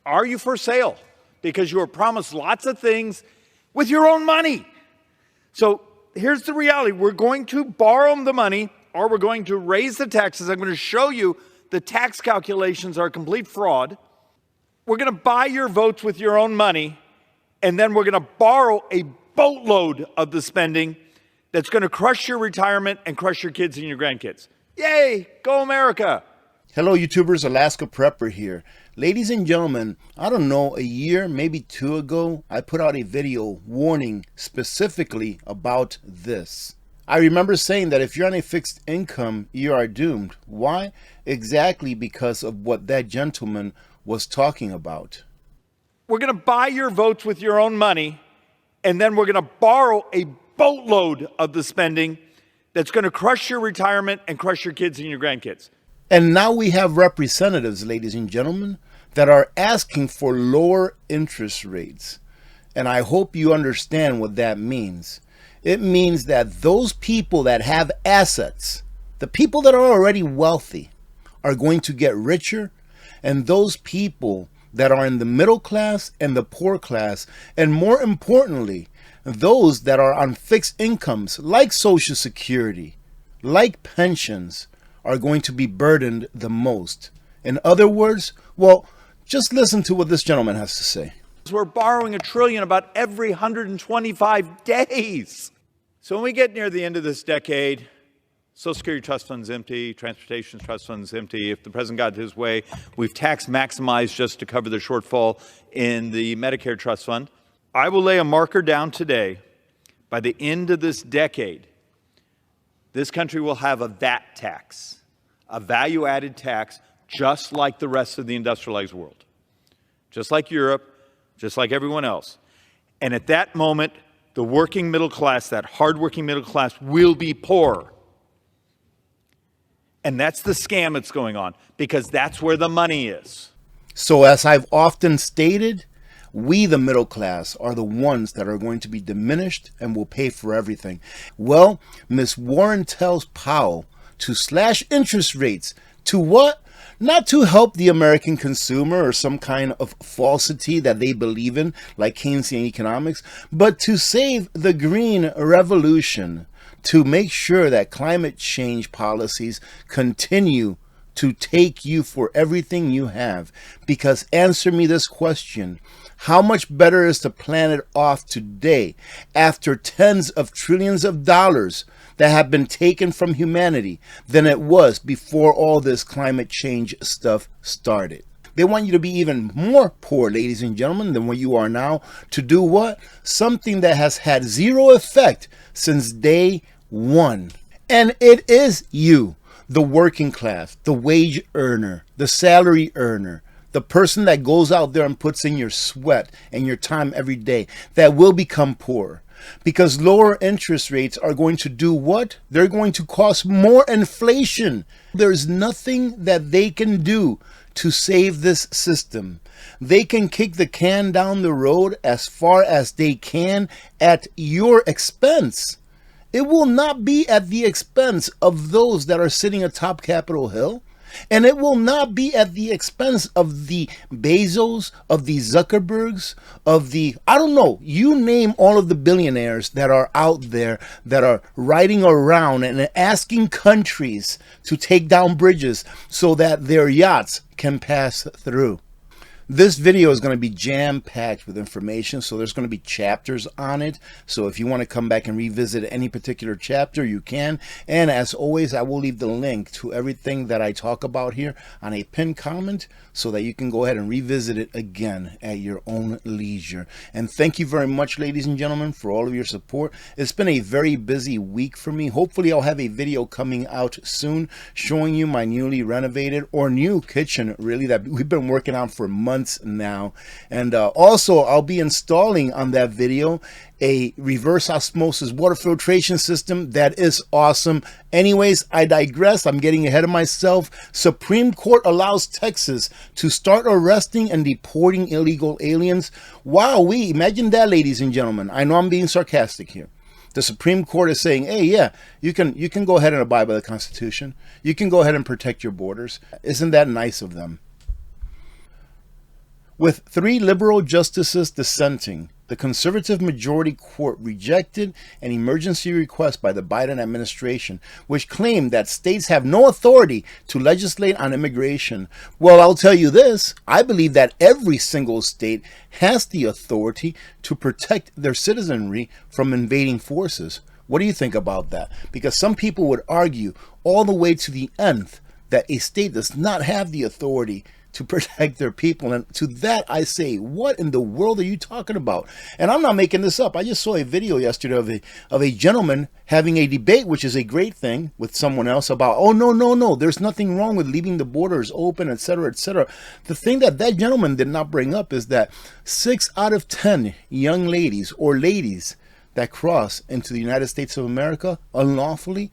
Are you for sale? Because you were promised lots of things with your own money. So here's the reality. We're going to borrow the money, or we're going to raise the taxes. I'm going to show you the tax calculations are a complete fraud. We're going to buy your votes with your own money, and then we're going to borrow a boatload of the spending that's going to crush your retirement and crush your kids and your grandkids. Yay, go America. Hello YouTubers, Alaska Prepper here. Ladies and gentlemen, I don't know, a year, maybe two ago, I put out a video warning specifically about this. I remember saying that if you're on a fixed income, you are doomed. Why? Exactly because of what that gentleman was talking about. We're going to buy your votes with your own money, and then we're going to borrow a boatload of the spending that's going to crush your retirement and crush your kids and your grandkids. And now we have representatives, ladies and gentlemen, that are asking for lower interest rates. And I hope you understand what that means. It means that those people that have assets, the people that are already wealthy, are going to get richer, and those people that are in the middle class and the poor class, and more importantly, those that are on fixed incomes like Social Security, like pensions, are going to be burdened the most. In other words, well, just listen to what this gentleman has to say. We're borrowing $1 trillion about every 125 days. So when we get near the end of this decade, Social Security trust fund's empty, transportation trust fund's empty. If the president got his way, we've tax maximized just to cover the shortfall in the Medicare trust fund. I will lay a marker down today. By the end of this decade, this country will have a VAT tax, a value-added tax, just like the rest of the industrialized world, just like Europe, just like everyone else. And at that moment, the working middle class, that hardworking middle class, will be poor. And that's the scam that's going on, because that's where the money is. So as I've often stated, we, the middle class, are the ones that are going to be diminished and will pay for everything. Well, Miss Warren tells Powell to slash interest rates. To what? Not to help the American consumer or some kind of falsity that they believe in, like Keynesian economics, but to save the green revolution, to make sure that climate change policies continue to take you for everything you have. Because answer me this question: how much better is the planet off today after tens of trillions of dollars that have been taken from humanity than it was before all this climate change stuff started? They want you to be even more poor, ladies and gentlemen, than what you are now. To do what? Something that has had zero effect since day one. And it is you, the working class, the wage earner, the salary earner, the person that goes out there and puts in your sweat and your time every day, that will become poor. Because lower interest rates are going to do what? They're going to cause more inflation. There's nothing that they can do to save this system. They can kick the can down the road as far as they can at your expense. It will not be at the expense of those that are sitting atop Capitol Hill. And it will not be at the expense of the Bezos, of the Zuckerbergs, of the, I don't know, you name all of the billionaires that are out there that are riding around and asking countries to take down bridges so that their yachts can pass through. This video is going to be jam-packed with information, so there's going to be chapters on it. So if you want to come back and revisit any particular chapter, you can. And as always, I will leave the link to everything that I talk about here on a pinned comment so that you can go ahead and revisit it again at your own leisure. And thank you very much, ladies and gentlemen, for all of your support. It's been a very busy week for me. Hopefully, I'll have a video coming out soon showing you my newly renovated or new kitchen, really, that we've been working on for months now. And also I'll be installing on that video a reverse osmosis water filtration system that is awesome. Anyways, I digress. I'm getting ahead of myself. Supreme Court allows Texas to start arresting and deporting illegal aliens. Wow, imagine that, ladies and gentlemen. I know I'm being sarcastic here. The Supreme Court is saying, hey, yeah, you can go ahead and abide by the Constitution. You can go ahead and protect your borders. Isn't that nice of them? With 3 liberal justices dissenting, the conservative majority court rejected an emergency request by the Biden administration, which claimed that states have no authority to legislate on immigration. Well, I'll tell you this, I believe that every single state has the authority to protect their citizenry from invading forces. What do you think about that? Because some people would argue all the way to the nth that a state does not have the authority to protect their people. And to that I say, what in the world are you talking about? And I'm not making this up. I just saw a video yesterday of a gentleman having a debate, which is a great thing, with someone else about, oh, no, there's nothing wrong with leaving the borders open, etc., etc. The thing that gentleman did not bring up is that 6 out of 10 young ladies or ladies that cross into the United States of America unlawfully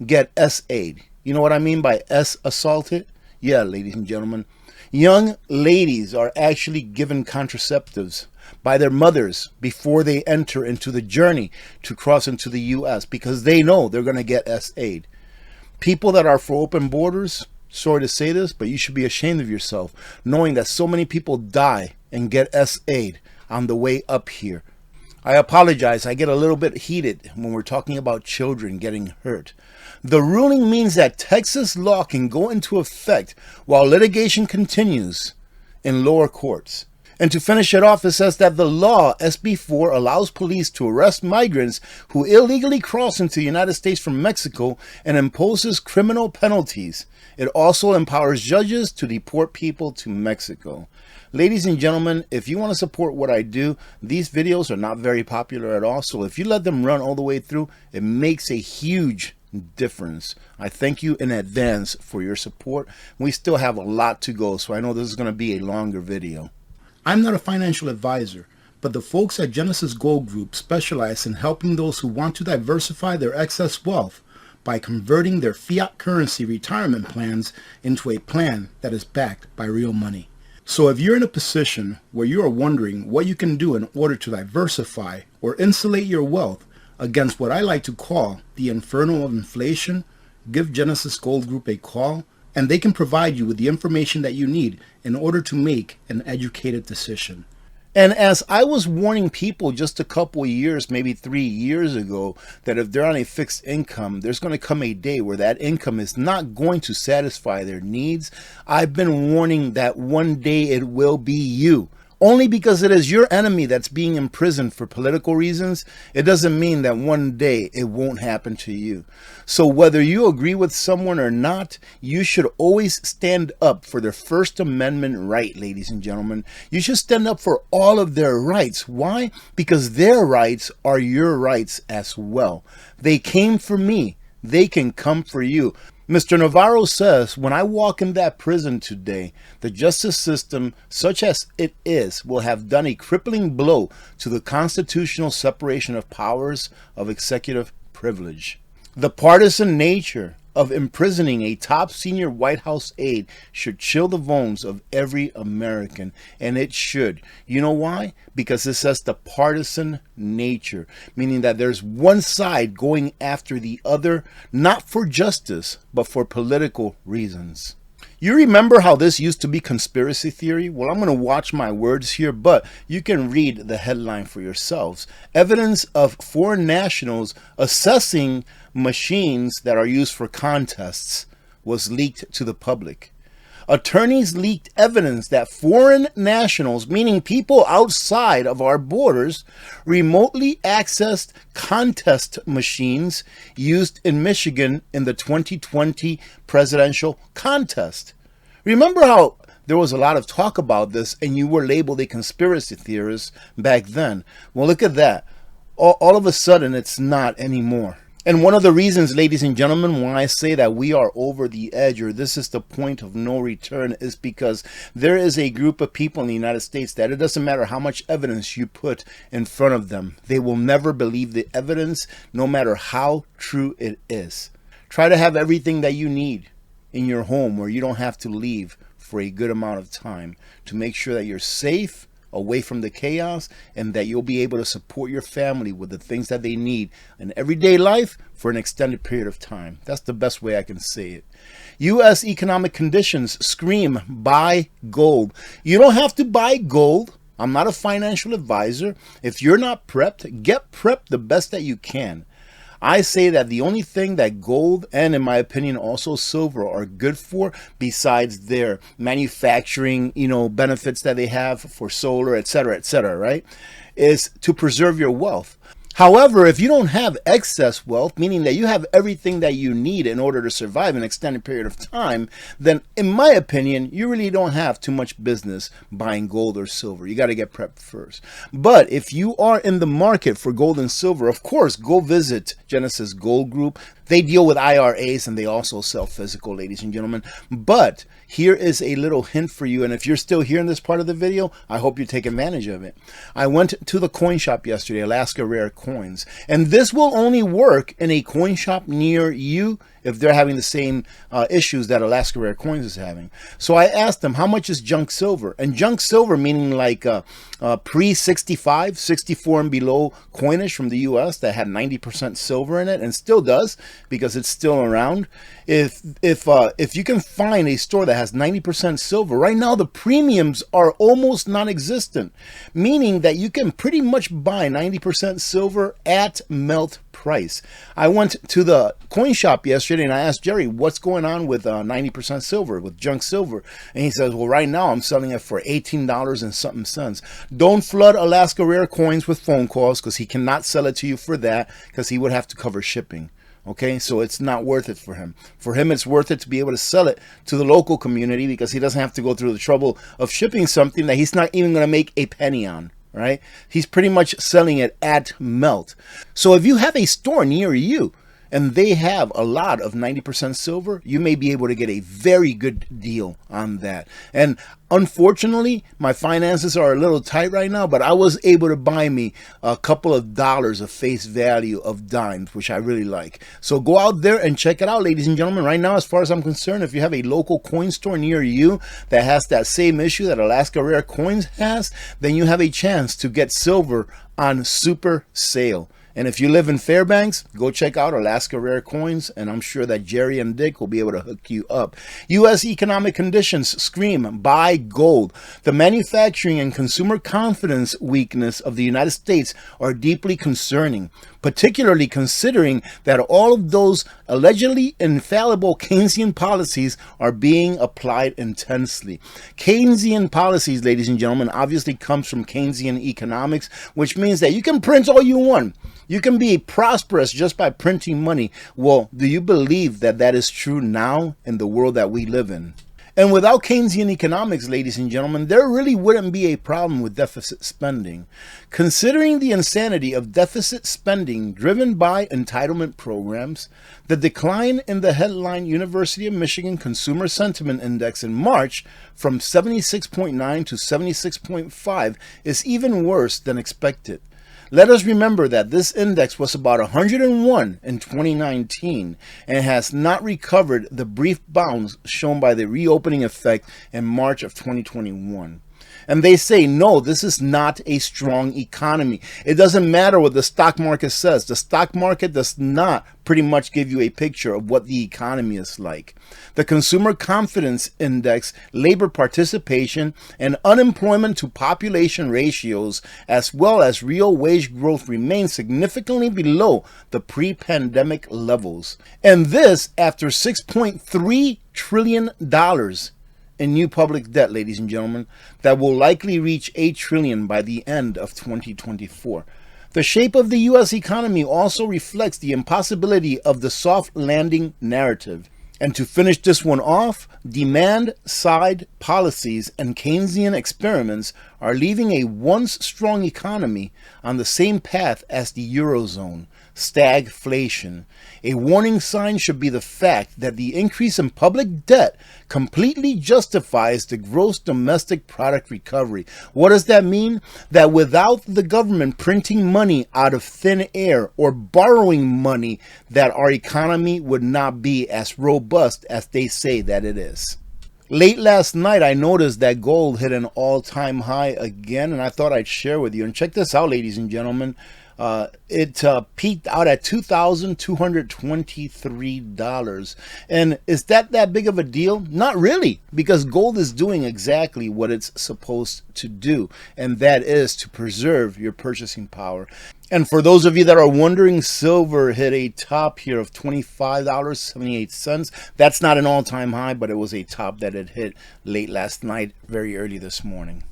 get S-aid. You know what I mean by S-assaulted? Yeah, ladies and gentlemen. Young ladies are actually given contraceptives by their mothers before they enter into the journey to cross into the U.S. because they know they're going to get S-aid. People that are for open borders, sorry to say this, but you should be ashamed of yourself, knowing that so many people die and get S-aid on the way up here. I apologize, I get a little bit heated when we're talking about children getting hurt. The ruling means that Texas law can go into effect while litigation continues in lower courts. And to finish it off, it says that the law, SB 4, allows police to arrest migrants who illegally cross into the United States from Mexico and imposes criminal penalties. It also empowers judges to deport people to Mexico. Ladies and gentlemen, if you want to support what I do, these videos are not very popular at all. So if you let them run all the way through, it makes a huge difference. I thank you in advance for your support. We still have a lot to go, so I know this is going to be a longer video. I'm not a financial advisor, but the folks at Genesis Gold Group specialize in helping those who want to diversify their excess wealth by converting their fiat currency retirement plans into a plan that is backed by real money. So if you're in a position where you are wondering what you can do in order to diversify or insulate your wealth against what I like to call the inferno of inflation, give Genesis Gold Group a call and they can provide you with the information that you need in order to make an educated decision. And as I was warning people just a couple of years, maybe 3 years ago, that if they're on a fixed income, there's going to come a day where that income is not going to satisfy their needs. I've been warning that one day it will be you. Only because it is your enemy that's being imprisoned for political reasons, it doesn't mean that one day it won't happen to you. So whether you agree with someone or not, you should always stand up for their First Amendment right, ladies and gentlemen. You should stand up for all of their rights. Why? Because their rights are your rights as well. They came for me. They can come for you. Mr. Navarro says, when I walk in that prison today, the justice system, such as it is, will have done a crippling blow to the constitutional separation of powers of executive privilege. The partisan nature of imprisoning a top senior White House aide should chill the bones of every American, and it should. You know why? Because it says the partisan nature, meaning that there's one side going after the other, not for justice, but for political reasons. You remember how this used to be conspiracy theory? Well, I'm going to watch my words here, but you can read the headline for yourselves. Evidence of foreign nationals assessing machines that are used for contests was leaked to the public. Attorneys leaked evidence that foreign nationals, meaning people outside of our borders, remotely accessed contest machines used in Michigan in the 2020 presidential contest. Remember how there was a lot of talk about this and you were labeled a conspiracy theorist back then? Well, look at that. All of a sudden, it's not anymore. And one of the reasons, ladies and gentlemen, when I say that we are over the edge, or this is the point of no return, is because there is a group of people in the United States that it doesn't matter how much evidence you put in front of them. They will never believe the evidence, no matter how true it is. Try to have everything that you need in your home where you don't have to leave for a good amount of time to make sure that you're safe away from the chaos, and that you'll be able to support your family with the things that they need in everyday life for an extended period of time. That's the best way I can say it. U.S. economic conditions scream buy gold. You don't have to buy gold. I'm not a financial advisor. If you're not prepped, get prepped the best that you can. I say that the only thing that gold and, in my opinion, also silver are good for, besides their manufacturing, benefits that they have for solar, etc., right, is to preserve your wealth. However, if you don't have excess wealth, meaning that you have everything that you need in order to survive an extended period of time, then in my opinion, you really don't have too much business buying gold or silver. You got to get prepped first. But if you are in the market for gold and silver, of course, go visit Genesis Gold Group. They deal with IRAs and they also sell physical, ladies and gentlemen. But here is a little hint for you. And if you're still here in this part of the video, I hope you take advantage of it. I went to the coin shop yesterday, Alaska Rare Coins. And this will only work in a coin shop near you if they're having the same issues that Alaska Rare Coins is having. So I asked them, how much is junk silver? And junk silver meaning like pre-65, 64 and below coinage from the US that had 90% silver in it and still does because it's still around. If you can find a store that has 90% silver, right now the premiums are almost non-existent, meaning that you can pretty much buy 90% silver at melt price. I went to the coin shop yesterday and I asked Jerry, what's going on with 90% silver, with junk silver? And he says, well, right now I'm selling it for $18 and something cents. Don't flood Alaska Rare Coins with phone calls because he cannot sell it to you for that because he would have to cover shipping. Okay, so it's not worth it for him. For him, it's worth it to be able to sell it to the local community because he doesn't have to go through the trouble of shipping something that he's not even going to make a penny on. Right? He's pretty much selling it at melt. So if you have a store near you and they have a lot of 90% silver, you may be able to get a very good deal on that. And unfortunately, my finances are a little tight right now, but I was able to buy me a couple of dollars of face value of dimes, which I really like. So go out there and check it out, ladies and gentlemen. Right now, as far as I'm concerned, if you have a local coin store near you that has that same issue that Alaska Rare Coins has, then you have a chance to get silver on super sale. And if you live in Fairbanks, go check out Alaska Rare Coins, and I'm sure that Jerry and Dick will be able to hook you up. U.S. economic conditions scream buy gold. The manufacturing and consumer confidence weakness of the United States are deeply concerning, particularly considering that all of those allegedly infallible Keynesian policies are being applied intensely. Keynesian policies, ladies and gentlemen, obviously comes from Keynesian economics, which means that you can print all you want. You can be prosperous just by printing money. Well, do you believe that that is true now in the world that we live in? And without Keynesian economics, ladies and gentlemen, there really wouldn't be a problem with deficit spending. Considering the insanity of deficit spending driven by entitlement programs, the decline in the headline University of Michigan Consumer Sentiment Index in March from 76.9 to 76.5 is even worse than expected. Let us remember that this index was about 101 in 2019 and has not recovered the brief bounce shown by the reopening effect in March of 2021. And they say, no, this is not a strong economy. It doesn't matter what the stock market says. The stock market does not pretty much give you a picture of what the economy is like. The Consumer Confidence Index, labor participation, and unemployment to population ratios, as well as real wage growth, remain significantly below the pre-pandemic levels. And this after $6.3 trillion in new public debt, ladies and gentlemen, that will likely reach $8 trillion by the end of 2024. The shape of the U.S. economy also reflects the impossibility of the soft landing narrative. And to finish this one off, demand-side policies and Keynesian experiments are leaving a once strong economy on the same path as the Eurozone, stagflation. A warning sign should be the fact that the increase in public debt completely justifies the gross domestic product recovery. What does that mean? That without the government printing money out of thin air or borrowing money, that our economy would not be as robust as they say that it is. Late last night, I noticed that gold hit an all-time high again, and I thought I'd share with you. And check this out, ladies and gentlemen. It peaked out at $2,223. And is that big of a deal? Not really, because gold is doing exactly what it's supposed to do, and that is to preserve your purchasing power. And for those of you that are wondering, silver hit a top here of $25.78. That's not an all-time high, but it was a top that it hit late last night, very early this morning.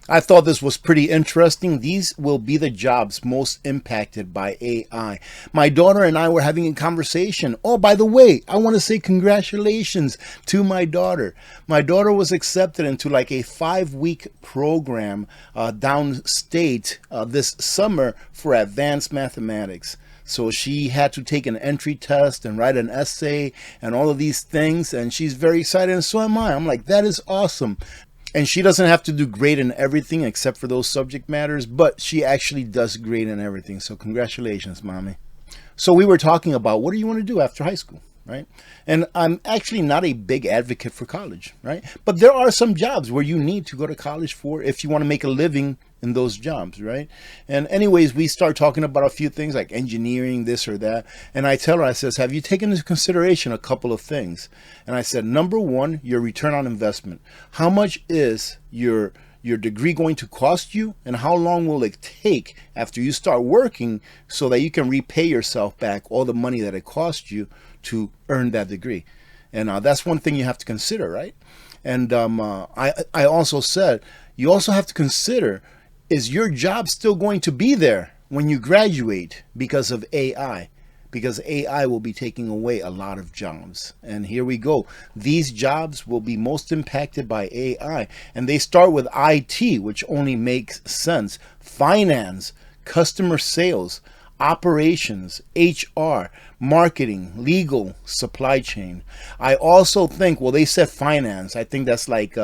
I thought this was pretty interesting. These will be the jobs most impacted by AI. My daughter and I were having a conversation. Oh, by the way, I want to say congratulations to my daughter. My daughter was accepted into like a 5-week program downstate this summer for advanced mathematics. So she had to take an entry test and write an essay and all of these things. And she's very excited, and so am I. I'm like, that is awesome. And she doesn't have to do great in everything except for those subject matters, but she actually does great in everything. So congratulations, mommy. So we were talking about, what do you want to do after high school, right? And I'm actually not a big advocate for college, right? But there are some jobs where you need to go to college for if you want to make a living in those jobs, right? And anyways, we start talking about a few things like engineering, this or that. And I tell her, I says, have you taken into consideration a couple of things? And I said, number one, your return on investment. How much is your degree going to cost you, and how long will it take after you start working so that you can repay yourself back all the money that it cost you to earn that degree? And that's one thing you have to consider, right? And I also said, you also have to consider, is your job still going to be there when you graduate because of AI? Because AI will be taking away a lot of jobs. And here we go. These jobs will be most impacted by AI. And they start with IT, which only makes sense. Finance, customer sales, operations, HR, marketing, legal, supply chain. I also think, well, they said finance. I think that's like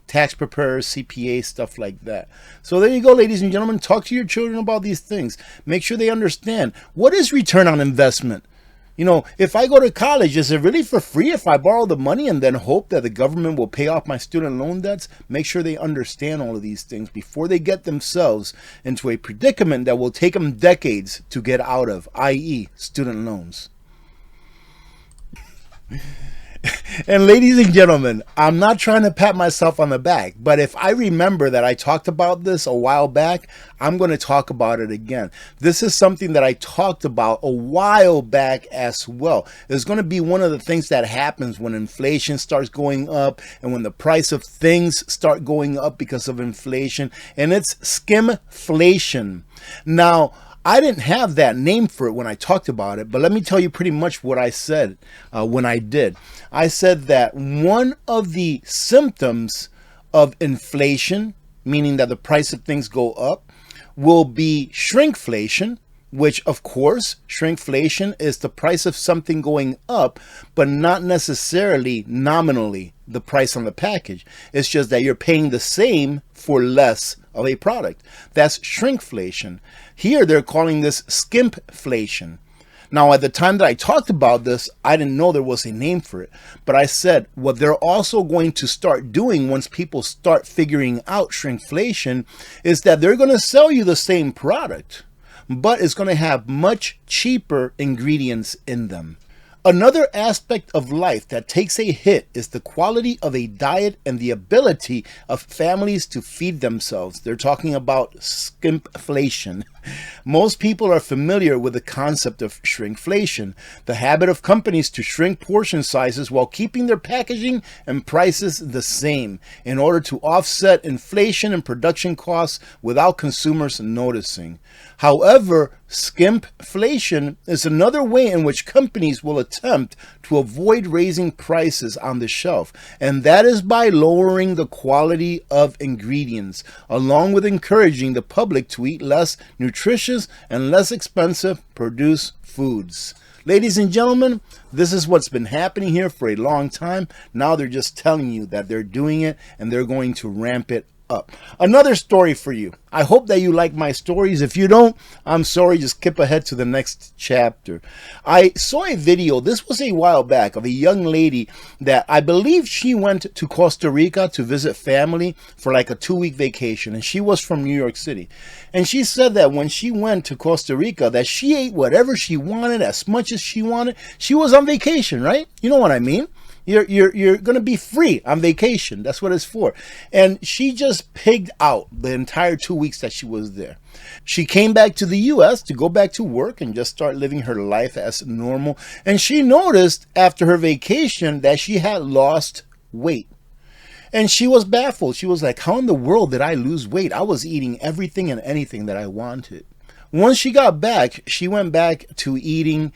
tax preparers, CPA, stuff like that. So there you go, ladies and gentlemen. Talk to your children about these things. Make sure they understand, what is return on investment? You know, if I go to college, is it really for free if I borrow the money and then hope that the government will pay off my student loan debts? Make sure they understand all of these things before they get themselves into a predicament that will take them decades to get out of, i.e., student loans. And ladies and gentlemen, I'm not trying to pat myself on the back, but if I remember that I talked about this a while back, I'm going to talk about it again. This is something that I talked about a while back as well. It's going to be one of the things that happens when inflation starts going up and when the price of things start going up because of inflation, and it's skimpflation. Now, I didn't have that name for it when I talked about it, but let me tell you pretty much what I said when I did. I said that one of the symptoms of inflation, meaning that the price of things go up, will be shrinkflation, which of course, shrinkflation is the price of something going up, but not necessarily nominally the price on the package. It's just that you're paying the same for less of a product. That's shrinkflation. Here they're calling this skimpflation. Now, at the time that I talked about this, I didn't know there was a name for it. But I said what they're also going to start doing once people start figuring out shrinkflation is that they're going to sell you the same product, but it's going to have much cheaper ingredients in them. Another aspect of life that takes a hit is the quality of a diet and the ability of families to feed themselves. They're talking about skimpflation. Most people are familiar with the concept of shrinkflation, the habit of companies to shrink portion sizes while keeping their packaging and prices the same in order to offset inflation and production costs without consumers noticing. However, skimpflation is another way in which companies will attempt to avoid raising prices on the shelf, and that is by lowering the quality of ingredients, along with encouraging the public to eat less nutritious and less expensive produced foods. Ladies and gentlemen, this is what's been happening here for a long time. Now they're just telling you that they're doing it and they're going to ramp it up. Another story for you. I hope that you like my stories. If you don't, I'm sorry, just skip ahead to the next chapter. I saw a video, this was a while back, of a young lady that I believe she went to Costa Rica to visit family for like a 2-week vacation, and she was from New York City. And she said that when she went to Costa Rica that she ate whatever she wanted, as much as she wanted. She was on vacation, right? You know what I mean? You're going to be free on vacation. That's what it's for. And she just pigged out the entire 2 weeks that she was there. She came back to the U.S. to go back to work and just start living her life as normal. And she noticed after her vacation that she had lost weight. And she was baffled. She was like, how in the world did I lose weight? I was eating everything and anything that I wanted. Once she got back, she went back to eating,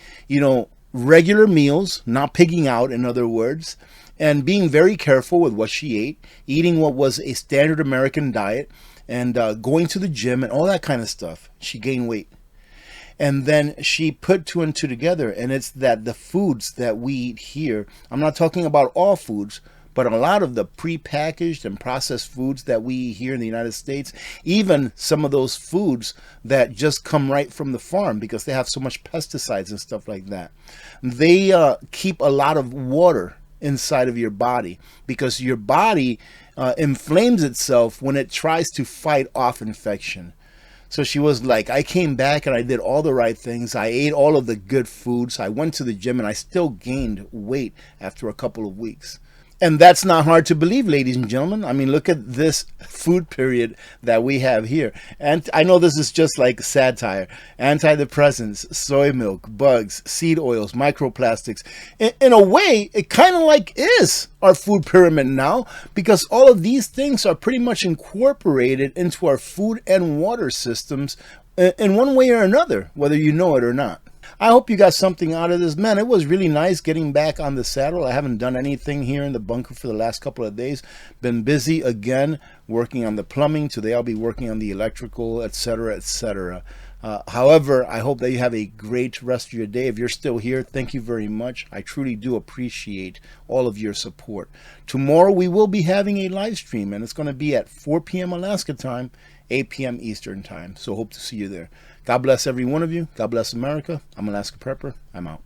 regular meals, not pigging out, in other words, and being very careful with what she ate, eating what was a standard American diet, and going to the gym and all that kind of stuff. She gained weight. And then she put two and two together, and it's that the foods that we eat here, I'm not talking about all foods, but a lot of the prepackaged and processed foods that we eat here in the United States, even some of those foods that just come right from the farm because they have so much pesticides and stuff like that, they keep a lot of water inside of your body because your body inflames itself when it tries to fight off infection. So she was like, I came back and I did all the right things. I ate all of the good foods. I went to the gym and I still gained weight after a couple of weeks. And that's not hard to believe, ladies and gentlemen. I mean, look at this food period that we have here. And I know this is just like satire. Antidepressants, soy milk, bugs, seed oils, microplastics. In a way, it kind of like is our food pyramid now, because all of these things are pretty much incorporated into our food and water systems in one way or another, whether you know it or not. I hope you got something out of this. Man, it was really nice getting back on the saddle. I haven't done anything here in the bunker for the last couple of days. Been busy again working on the plumbing. Today I'll be working on the electrical, etc., etc. However, I hope that you have a great rest of your day. If you're still here, thank you very much. I truly do appreciate all of your support. Tomorrow we will be having a live stream, and it's going to be at 4 p.m. Alaska time, 8 p.m. Eastern time. So hope to see you there. God bless every one of you. God bless America. I'm Alaska Prepper. I'm out.